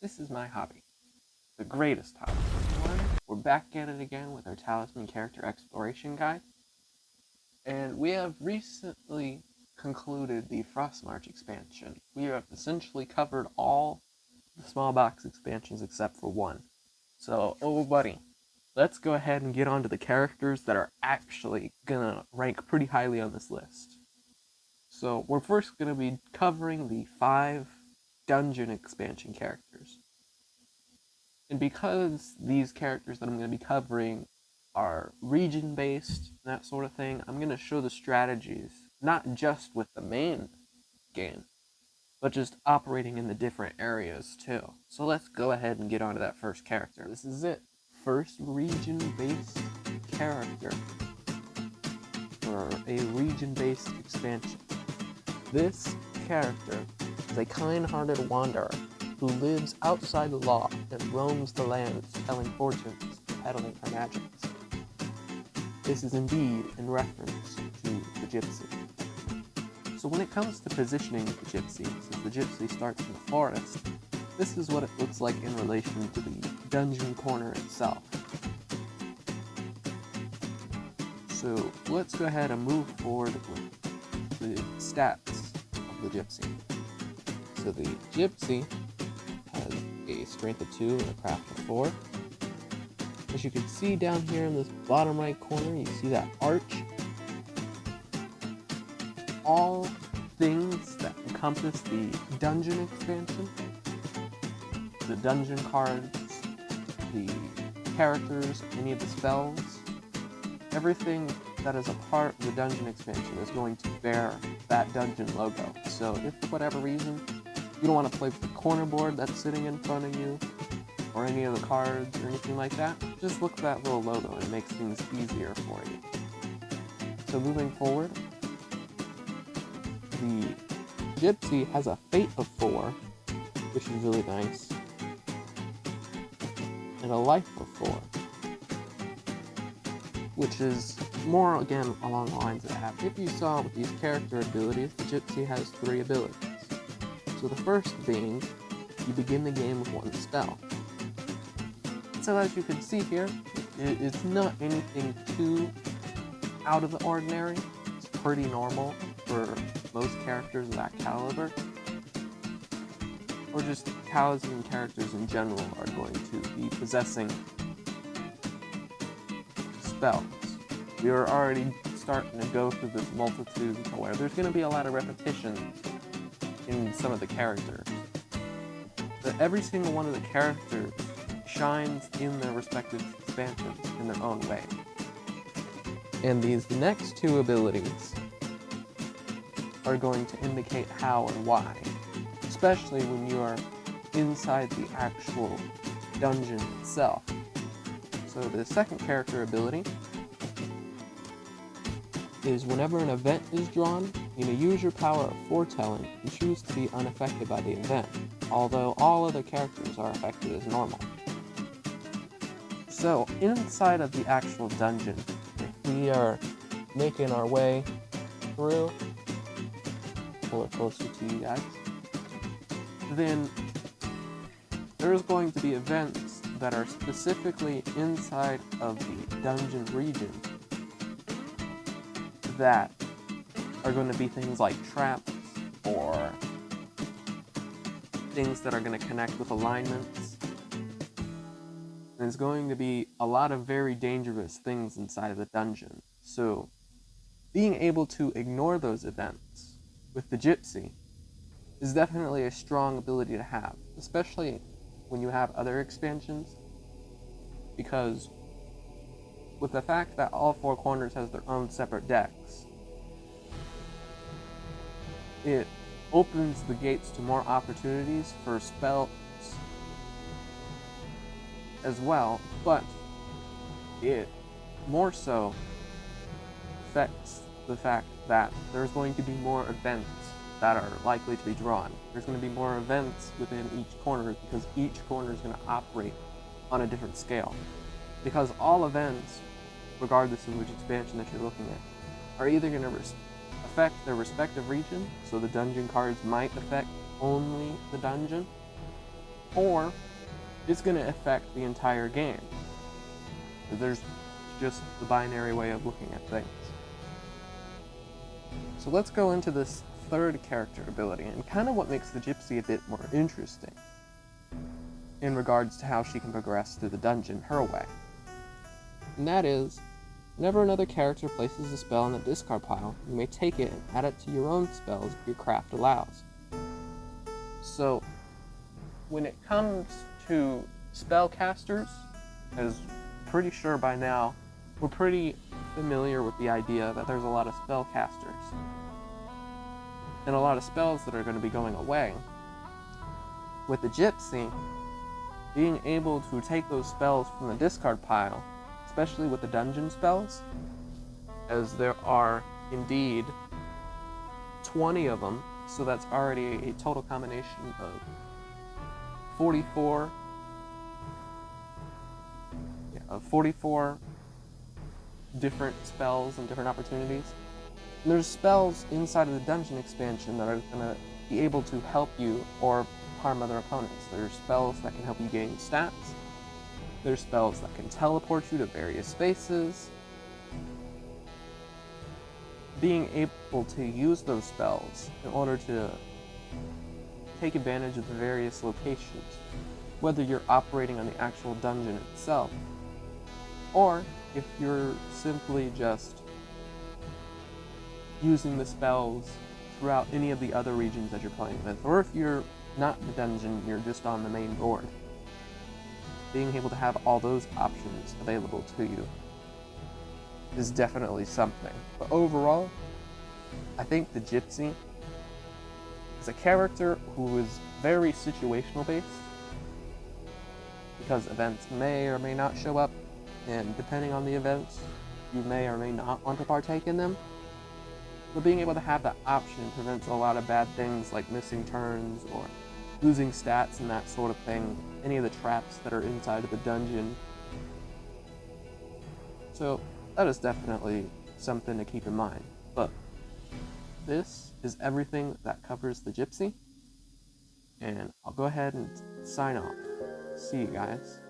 This is my hobby. The greatest hobby. We're back at it again with our Talisman character exploration guide. And we have recently concluded the Frostmarch expansion. We have essentially covered all the small box expansions except for one. So, oh buddy, let's go ahead and get on to the characters that are actually gonna rank pretty highly on this list. So, we're first gonna be covering the 5 dungeon expansion characters. And because these characters that I'm going to be covering are region-based, that sort of thing, I'm going to show the strategies, not just with the main game, but just operating in the different areas too. So let's go ahead and get on to that first character. This is it. First region-based character for a region-based expansion. This character is a kind-hearted wanderer who lives outside the law and roams the lands telling fortunes and peddling her magics. This is indeed in reference to the Gypsy. So when it comes to positioning the Gypsy, since the Gypsy starts in the forest, this is what it looks like in relation to the dungeon corner itself. So let's go ahead and move forward with the stats of the Gypsy. So the Gypsy has a strength of 2 and a craft of 4. As you can see down here in this bottom right corner, you see that arch. All things that encompass the dungeon expansion, the dungeon cards, the characters, any of the spells, everything that is a part of the dungeon expansion is going to bear that dungeon logo. So if for whatever reason you don't want to play with the corner board that's sitting in front of you, or any of the cards or anything like that, just look at that little logo and it makes things easier for you. So moving forward, the Gypsy has a fate of 4, which is really nice, and a life of 4, which is more, again, along the lines of that. If you saw with these character abilities, the Gypsy has 3 abilities. So the first being, you begin the game with 1 spell. So as you can see here, it's not anything too out of the ordinary. It's pretty normal for most characters of that caliber. Or just Talisman characters in general are going to be possessing spells. We are already starting to go through this multitude where there's going to be a lot of repetition in some of the characters. But every single one of the characters shines in their respective expansions in their own way. And these next 2 abilities are going to indicate how and why, especially when you are inside the actual dungeon itself. So the second character ability is whenever an event is drawn, you may use your power of foretelling and choose to be unaffected by the event, although all other characters are affected as normal. So, inside of the actual dungeon, if we are making our way through, pull it closer to you guys, then there's going to be events that are specifically inside of the dungeon region that are going to be things like traps or things that are going to connect with alignments. And there's going to be a lot of very dangerous things inside of the dungeon. So being able to ignore those events with the Gypsy is definitely a strong ability to have, especially when you have other expansions, because with the fact that all 4 corners has their own separate decks, it opens the gates to more opportunities for spells as well, but it more so affects the fact that there's going to be more events that are likely to be drawn. There's going to be more events within each corner because each corner is going to operate on a different scale. Because all events, regardless of which expansion that you're looking at, are either going to affect their respective region, so the dungeon cards might affect only the dungeon, or it's going to affect the entire game. There's just the binary way of looking at things. So let's go into this third character ability, and kind of what makes the Gypsy a bit more interesting in regards to how she can progress through the dungeon her way. And that is, whenever another character places a spell in the discard pile, you may take it and add it to your own spells if your craft allows. So, when it comes to spellcasters, as pretty sure by now, we're pretty familiar with the idea that there's a lot of spellcasters and a lot of spells that are going to be going away. With the Gypsy, being able to take those spells from the discard pile, especially with the dungeon spells, as there are indeed 20 of them, so that's already a total combination of 44 different spells and different opportunities. And there's spells inside of the dungeon expansion that are going to be able to help you or harm other opponents. There's spells that can help you gain stats. There's spells that can teleport you to various spaces. Being able to use those spells in order to take advantage of the various locations, whether you're operating on the actual dungeon itself, or if you're simply just using the spells throughout any of the other regions that you're playing with, or if you're not in the dungeon, you're just on the main board. Being able to have all those options available to you is definitely something. But overall, I think the Gypsy is a character who is very situational based, because events may or may not show up, and depending on the events, you may or may not want to partake in them. But being able to have that option prevents a lot of bad things like missing turns or losing stats and that sort of thing, any of the traps that are inside of the dungeon. So that is definitely something to keep in mind. But this is everything that covers the Gypsy, and I'll go ahead and sign off. See you guys.